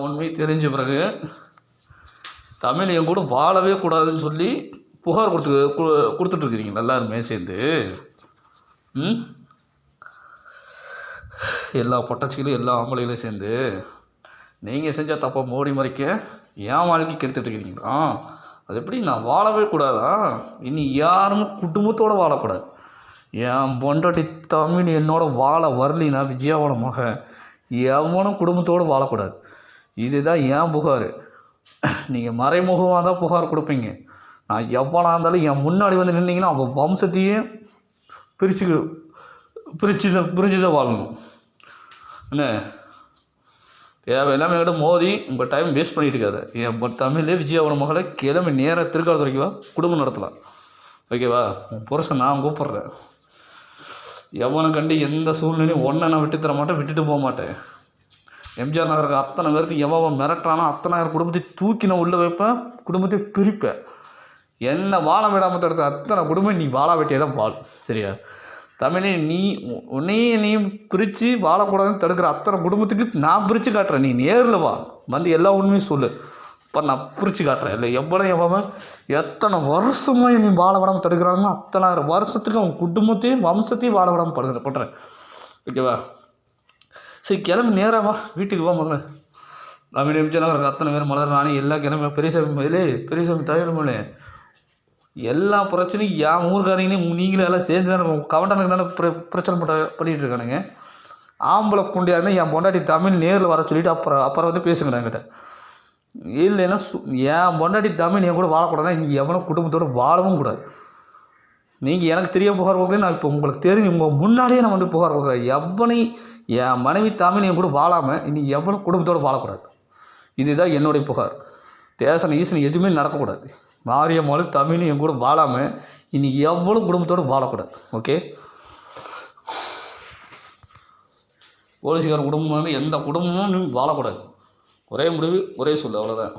உண்மை தெரிஞ்ச பிறகு தமிழ் என் கூட வாழவே கூடாதுன்னு சொல்லி புகார் கொடுத்துட்ருக்கிறீங்க எல்லாருமே சேர்ந்து. எல்லா பொட்டச்சிகளும் எல்லா ஆம்பளைகளும் சேர்ந்து நீங்கள் செஞ்ச தப்பை மோடி மறைக்க என் வாழ்க்கை கெடுத்துட்ருக்கிறீங்களா? அது எப்படி நான் வாழவே கூடாதா? இனி யாரும் குடும்பத்தோடு வாழக்கூடாது. என் பொண்டாட்டி தமிழ் என்னோட வாழ வரலினா விஜயாவோட மகன் எவனும் குடும்பத்தோடு வாழக்கூடாது. இதுதான் என் புகார். நீங்கள் மறைமுகமாக தான் புகார் கொடுப்பீங்க. நான் எவ்வளோ இருந்தாலும் என் முன்னாடி வந்து நின்னீங்கன்னா அவள் வம்சத்தையே பிரிஞ்சு தான் வாழணும். என்ன தேவையில்லாமல் என்கிட்ட மோதி உங்கள் டைம் வேஸ்ட் பண்ணிட்டு இருக்காது. என் தமிழ்லேயே விஜயாவோட மகளை கிளம்பி நேராக திருக்காலத்து வரைக்கும் குடும்பம் நடத்தலாம். ஓகேவா? உன் புருஷன் நான் கூப்பிட்றேன். எவனை கண்டு எந்த சூழ்நிலையும் ஒன்றை நான் விட்டு தர மாட்டேன், விட்டுட்டு போக மாட்டேன். எம்ஜிஆர் நகருக்கு அத்தனை பேருக்கு எவன் மிரட்டானோ அத்தனாயிரம் குடும்பத்தை தூக்கி நான் உள்ளே வைப்பேன், குடும்பத்தை பிரிப்பேன். என்னை வாழ விடாமல் தடுத்த அத்தனை குடும்பம் நீ வாழ வெட்டியே தான் வாழ. சரியா? தமிழே உன்னையும் பிரித்து வாழக்கூடாதுன்னு தடுக்கிற அத்தனை குடும்பத்துக்கு நான் பிரித்து காட்டுறேன். நீ நேரில் வா, வந்து எல்லா உண்மையும் சொல்லு. இப்போ நான் பிரித்து காட்டுறேன். இல்லை எவ்வளோ எத்தனை வருஷமாக நீ வாழ விடாமல் தடுக்கிறாங்களோ அத்தனாயிரம் வருஷத்துக்கு அவன் குடும்பத்தையும் வம்சத்தையும் வாழ விடாமல் பண்ணுறேன். ஓகேவா? சரி, கிளம்பி நேராக வா, வீட்டுக்கு வா. முதல்ல தமிழ் எம்ஜிஆர் அத்தனை பேர் மலர் ராணி எல்லா கிளம்பி பெரியசாமி தயாரிமலே எல்லா பிரச்சனையும் என் ஊருக்காரங்கனே நீங்களே எல்லாம் சேர்ந்து தானே கவண்டனுக்கு தானே பிரச்சனை பண்ணிகிட்டு இருக்கானுங்க. ஆம்பளை புண்டியாருன்னா என் பொண்டாட்டி தமிழ் நேரில் வர சொல்லிவிட்டு அப்புறம் வந்து பேசுங்க என்கிட்ட. இல்லைன்னா என் பொண்டாட்டி தமிழ் என் கூட வாழக்கூடாதுன்னா நீங்கள் எவனும் குடும்பத்தோடு வாழவும் கூடாது. நீங்கள் எனக்கு தெரியாமல் புகார் கொடுக்குறது, நான் இப்போ உங்களுக்கு தெரிஞ்சு உங்கள் முன்னாடியே நான் வந்து புகார் கொடுக்குறேன். எவனையும் என் மனைவி தமிழ் என் கூட வாழாமல் இனி எவனும் குடும்பத்தோடு வாழக்கூடாது. இதுதான் என்னுடைய புகார். தேசம் ஈசன் எதுவுமே நடக்கக்கூடாது. மாரியம்மாள் தமிழும் என் கூட வாழாமல் இனி எவ்வளோ குடும்பத்தோடு வாழக்கூடாது. ஓகே? போலீஸ்கார குடும்பம் வந்து எந்த குடும்பமும் வாழக்கூடாது. ஒரே முடிவு, ஒரே சொல்லு, அவ்வளோதான்.